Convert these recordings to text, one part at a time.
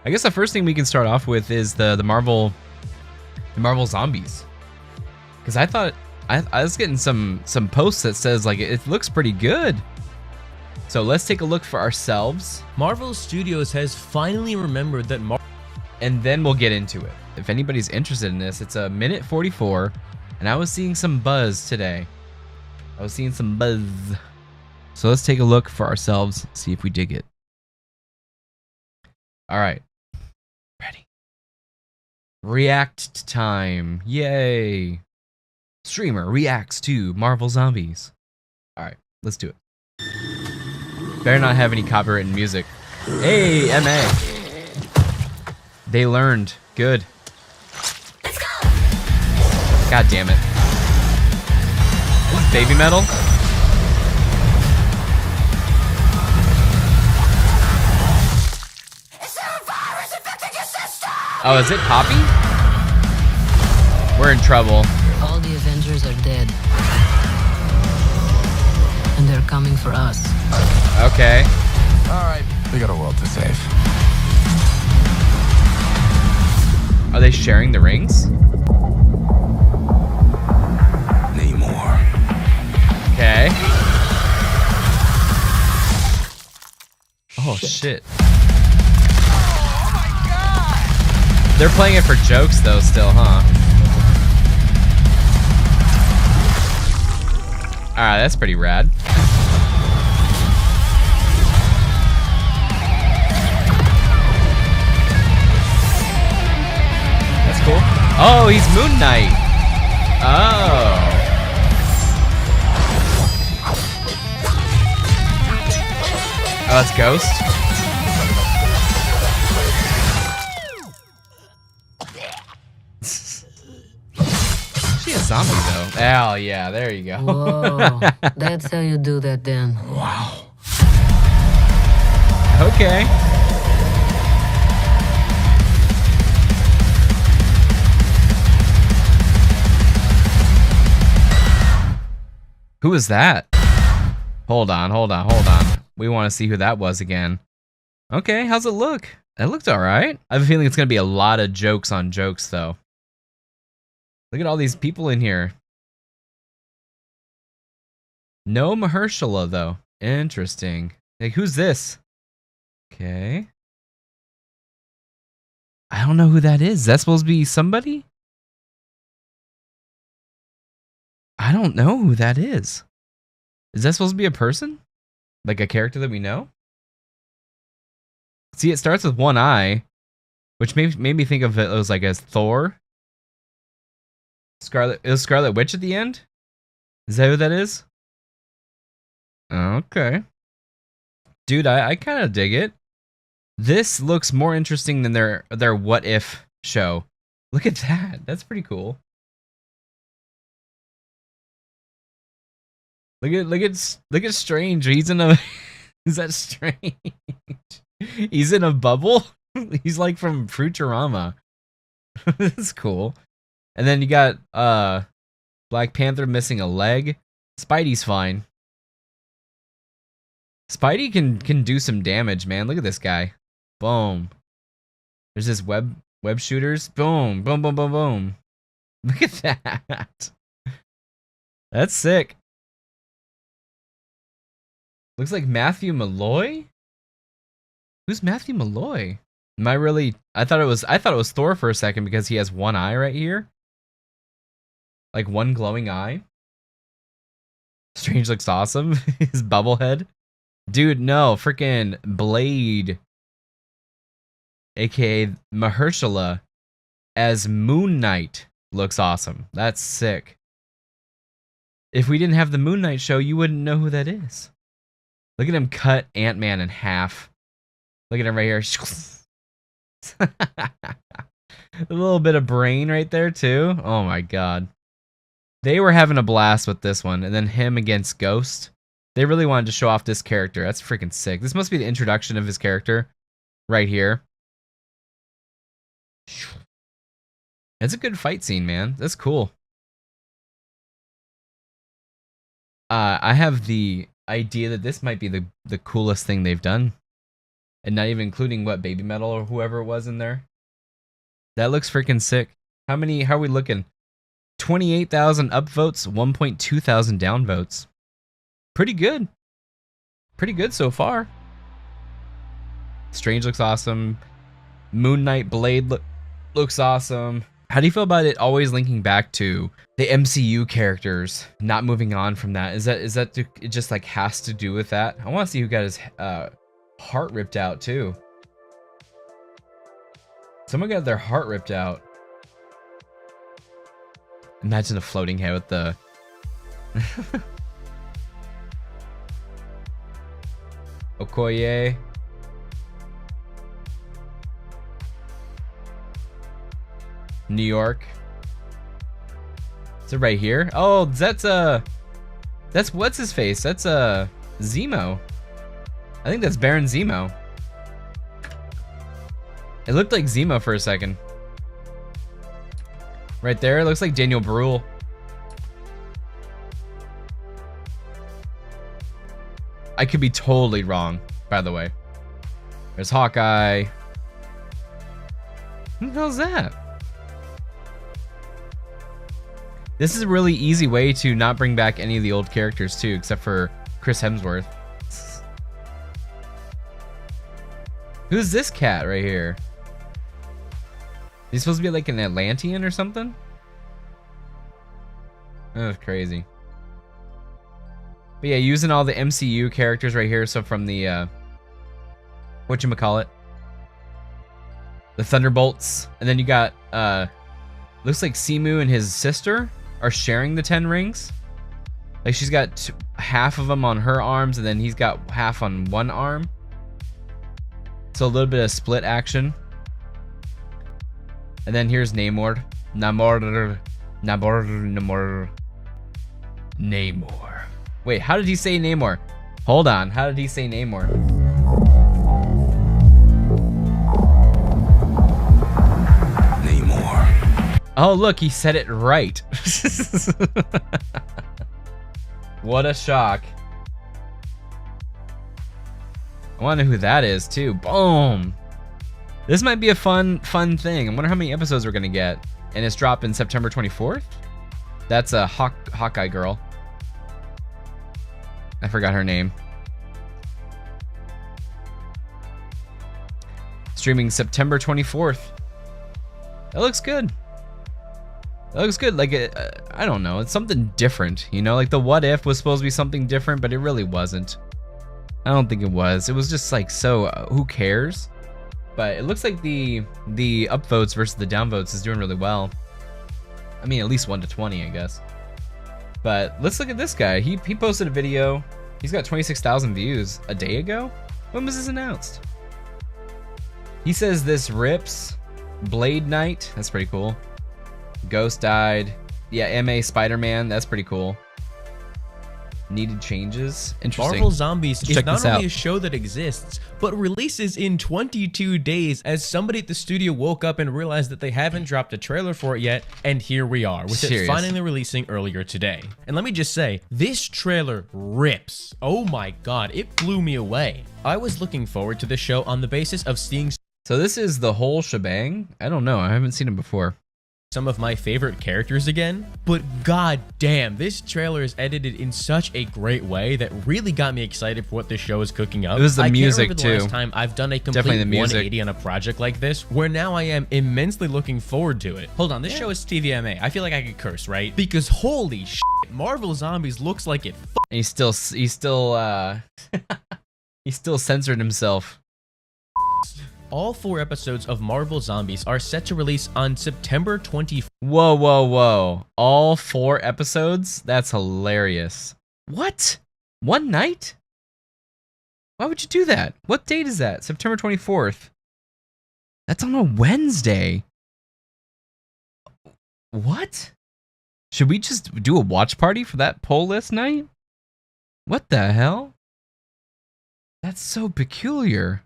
I guess the first thing we can start off with is the Marvel Zombies, because I thought I was getting some posts that says like it looks pretty good. So let's take a look for ourselves. Marvel Studios has finally remembered that and then we'll get into it. If anybody's interested in this, it's a minute 44, and I was seeing some buzz today. I was seeing some buzz. So let's take a look for ourselves, see if we dig it. All right. Ready. React time. Yay. Streamer reacts to Marvel Zombies. All right, let's do it. Better not have any copyrighted music. Hey, MA. They learned. Good. Let's go. God damn it. This is Baby Metal? Is there a virus infecting your system? Oh, is it Poppy? We're in trouble. All the Avengers are dead. And they're coming for us. Okay. Alright, we got a world to save. Are they sharing the rings? Namor. Okay. Oh, shit. Oh my god! They're playing it for jokes, though, still, huh? Alright, that's pretty rad. That's cool. Oh, he's Moon Knight. Oh. Oh, that's Ghost. She a zombie though. Oh yeah, there you go. Whoa. That's how you do that then. Wow. Okay. Who is that? Hold on. We want to see who that was again. Okay, how's it look? That looked alright. I have a feeling it's going to be a lot of jokes on jokes, though. Look at all these people in here. No Mahershala, though. Interesting. Like, who's this? Okay. I don't know who that is. Is that supposed to be somebody? I don't know who that is. Is that supposed to be a person? Like a character that we know? See, it starts with one eye, which made me think of it as like as Thor. It was Scarlet Witch at the end? Is that who that is? Okay. Dude, I kind of dig it. This looks more interesting than their What If show. Look at that. That's pretty cool. Look at Strange. He's in a is that Strange? He's in a bubble? He's like from Futurama. That's cool. And then you got Black Panther missing a leg. Spidey's fine. Spidey can do some damage, man. Look at this guy. Boom. There's this web shooters. Boom. Boom, boom, boom, boom. Look at that. That's sick. Looks like Matthew Malloy? Who's Matthew Malloy? Am I really I thought it was Thor for a second because he has one eye right here. Like one glowing eye. Strange looks awesome. His bubble head. Dude, no, freaking Blade, aka Mahershala, as Moon Knight looks awesome. That's sick. If we didn't have the Moon Knight show, you wouldn't know who that is. Look at him cut Ant-Man in half. Look at him right here. A little bit of brain right there too. Oh my god. They were having a blast with this one. And then him against Ghost. They really wanted to show off this character. That's freaking sick. This must be the introduction of his character. Right here. It's a good fight scene, man. That's cool. I have the idea that this might be the coolest thing they've done And not even including what Baby Metal or whoever it was in there. That looks freaking sick. How are we looking? 28,000 upvotes, 1.2 thousand downvotes. Pretty good. Pretty good so far. Strange looks awesome. Moon Knight Blade looks awesome. How do you feel about it always linking back to the MCU characters, not moving on from that? Is that it just like has to do with that? I want to see who got his heart ripped out too. Someone got their heart ripped out. Imagine a floating head with the... Okoye. New York. Is it right here? Oh, that's what's his face? That's Zemo. I think that's Baron Zemo. It looked like Zemo for a second. Right there, it looks like Daniel Bruhl. I could be totally wrong, by the way. There's Hawkeye. Who the hell's that? This is a really easy way to not bring back any of the old characters too, except for Chris Hemsworth. Who's this cat right here? He's supposed to be like an Atlantean or something? That's crazy. But yeah, using all the MCU characters right here. So from the, whatchamacallit? The Thunderbolts. And then you got, looks like Simu and his sister are sharing the 10 rings. Like she's got half of them on her arms and then he's got half on one arm. So a little bit of split action. And then here's Namor. Namor. Wait, how did he say Namor? Hold on, how did he say Namor? Namor. Oh, look, he said it right. What a shock. I want to know who that is, too. Boom. This might be a fun thing. I wonder how many episodes we're going to get. And it's dropping September 24th? That's a Hawkeye girl. I forgot her name. Streaming September 24th. That looks good. That looks good. Like, I don't know. It's something different, you know? Like, the What If was supposed to be something different, but it really wasn't. I don't think it was. It was just like, so, who cares? But it looks like the upvotes versus the downvotes is doing really well. I mean, at least 1 to 20, I guess. But let's look at this guy. He posted a video. He's got 26,000 views a day ago. When was this announced? He says this rips. Blade Knight. That's pretty cool. Ghost died. Yeah, MA Spider-Man. That's pretty cool. Needed changes. Interesting. Marvel Zombies is check not this only out. a show that exists, but releases in 22 days as somebody at the studio woke up and realized that they haven't dropped a trailer for it yet, and here we are, with it Serious. finally releasing earlier today. And let me just say, this trailer rips. Oh my god, it blew me away. I was looking forward to the show on the basis of seeing So this is the whole shebang? I don't know. I haven't seen it before. some of my favorite characters again, but god damn, this trailer is edited in such a great way that really got me excited for what this show is cooking up. It was the I music, can't remember the too. last time I've done a Definitely complete the music. 180 on a project like this, where now I am immensely looking forward to it. Hold on, this show is TVMA. I feel like I could curse, right? Because holy shit, Marvel Zombies looks like it And he still he still censored himself. All 4 episodes of Marvel Zombies are set to release on September 24th. Whoa, whoa, whoa. All 4 episodes? That's hilarious. What? One night? Why would you do that? What date is that? September 24th. That's on a Wednesday. What? Should we just do a watch party for that poll list night? What the hell? That's so peculiar.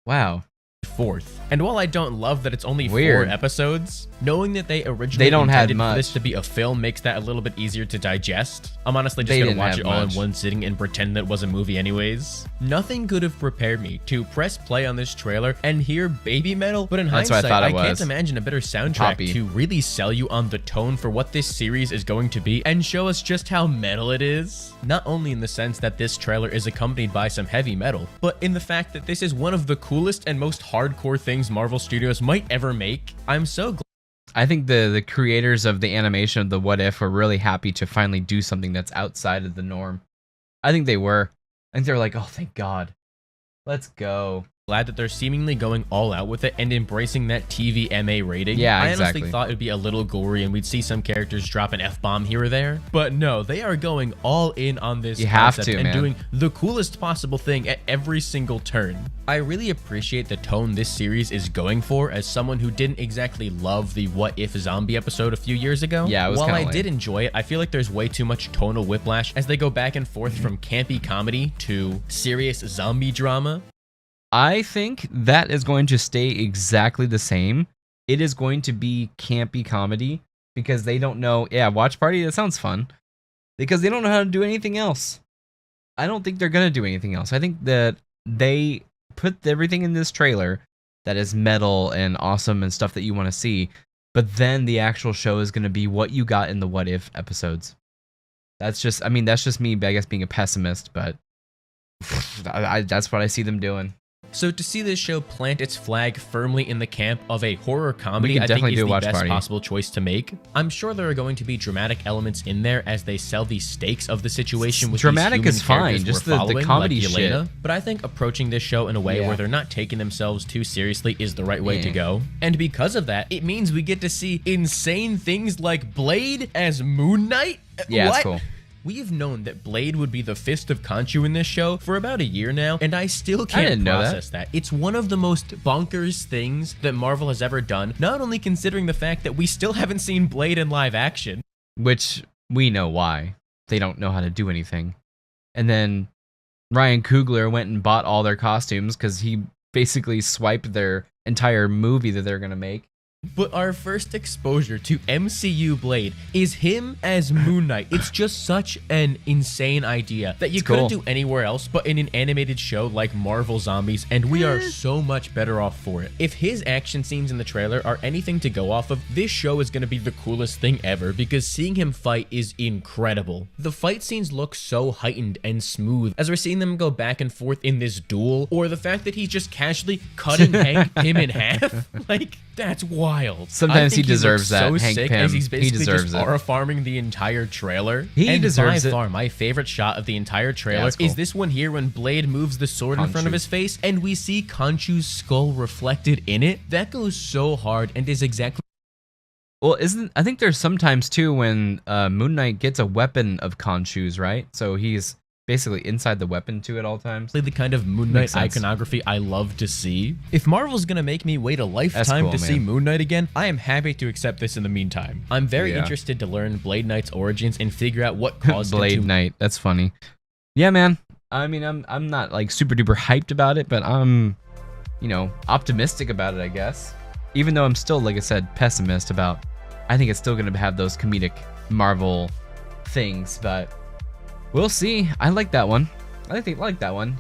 Wow. 4th. And while I don't love that it's only 4 Weird. episodes, knowing that they originally don't have intended for much. this to be a film makes that a little bit easier to digest. I'm honestly just They gonna didn't watch have it all much. in one sitting and pretend that it was a movie anyways. Nothing could have prepared me to press play on this trailer and hear Baby Metal, but in That's what I hindsight, thought it can't was. imagine a better soundtrack Poppy. to really sell you on the tone for what this series is going to be and show us just how metal it is. Not only in the sense that this trailer is accompanied by some heavy metal, but in the fact that this is one of the coolest and most hardcore things Marvel Studios might ever make. I'm so glad I think the creators of the animation of the What If were really happy to finally do something that's outside of the norm. I think they were. I think they were like, oh, thank God. Let's go. that they're seemingly going all out with it and embracing that TVMA rating. Yeah, I exactly. honestly thought it'd be a little gory and we'd see some characters drop an F-bomb here or there. But no, they are going all in on this You have concept to, and man. doing the coolest possible thing at every single turn. I really appreciate the tone this series is going for as someone who didn't exactly love the What If zombie episode a few years ago. Yeah, it was While kinda I lame. did enjoy it, I feel like there's way too much tonal whiplash as they go back and forth from campy comedy to serious zombie drama. I think that is going to stay exactly the same. It is going to be campy comedy because they don't know. Yeah, watch party, that sounds fun. Because they don't know how to do anything else. I don't think they're going to do anything else. I think that they put everything in this trailer that is metal and awesome and stuff that you want to see. But then the actual show is going to be what you got in the What If episodes. That's just me, I guess, being a pessimist, but that's what I see them doing. So to see this show plant its flag firmly in the camp of a horror comedy, can I think definitely is do a the watch best party. possible choice to make. I'm sure there are going to be dramatic elements in there as they sell the stakes of the situation with Dramatic these is human fine, characters just we're the following, comedy like Yelena. shit. But I think approaching this show in a way Yeah. where they're not taking themselves too seriously is the right way to Yeah. go. And because of that, it means we get to see insane things like Blade as Moon Knight. Yeah, what? it's cool. We've known that Blade would be the fist of Khonshu in this show for about a year now, and I still can't didn't know that. process that. It's one of the most bonkers things that Marvel has ever done, not only considering the fact that we still haven't seen Blade in live action. Which we know why. They don't know how to do anything. And then Ryan Coogler went and bought all their costumes because he basically swiped their entire movie that they're going to make. But our first exposure to MCU Blade is him as Moon Knight. It's just such an insane idea that you It's couldn't cool. do anywhere else but in an animated show like Marvel Zombies, and we are so much better off for it. If his action scenes in the trailer are anything to go off of, this show is going to be the coolest thing ever because seeing him fight is incredible. The fight scenes look so heightened and smooth as we're seeing them go back and forth in this duel, or the fact that he's just casually cutting Hank Pym in half. Like, that's wild. Sometimes I he think deserves looks that, so Hank sick Pym. as he's He basically deserves just it. aura farming the entire trailer. He and deserves by it. far my favorite shot of the entire trailer that's cool. is this one here when Blade moves the sword in front of Khonshu. his face and we see Khonshu's skull reflected in it. That goes so hard and is exactly Well, I think there's sometimes too when Moon Knight gets a weapon of Khonshu's, right? So he's basically inside the weapon too at all times. the kind of Moon Knight Makes sense. iconography I love to see. If Marvel's gonna make me wait a lifetime cool, to see man. Moon Knight again, I am happy to accept this in the meantime. I'm very Yeah. interested to learn Blade Knight's origins and figure out what caused Blade him to Knight. That's funny. Yeah, man. I mean, I'm not like super duper hyped about it, but I'm, optimistic about it, I guess. Even though I'm still, like I said, pessimist about. I think it's still gonna have those comedic Marvel things, but we'll see. I like that one. I think I like that one.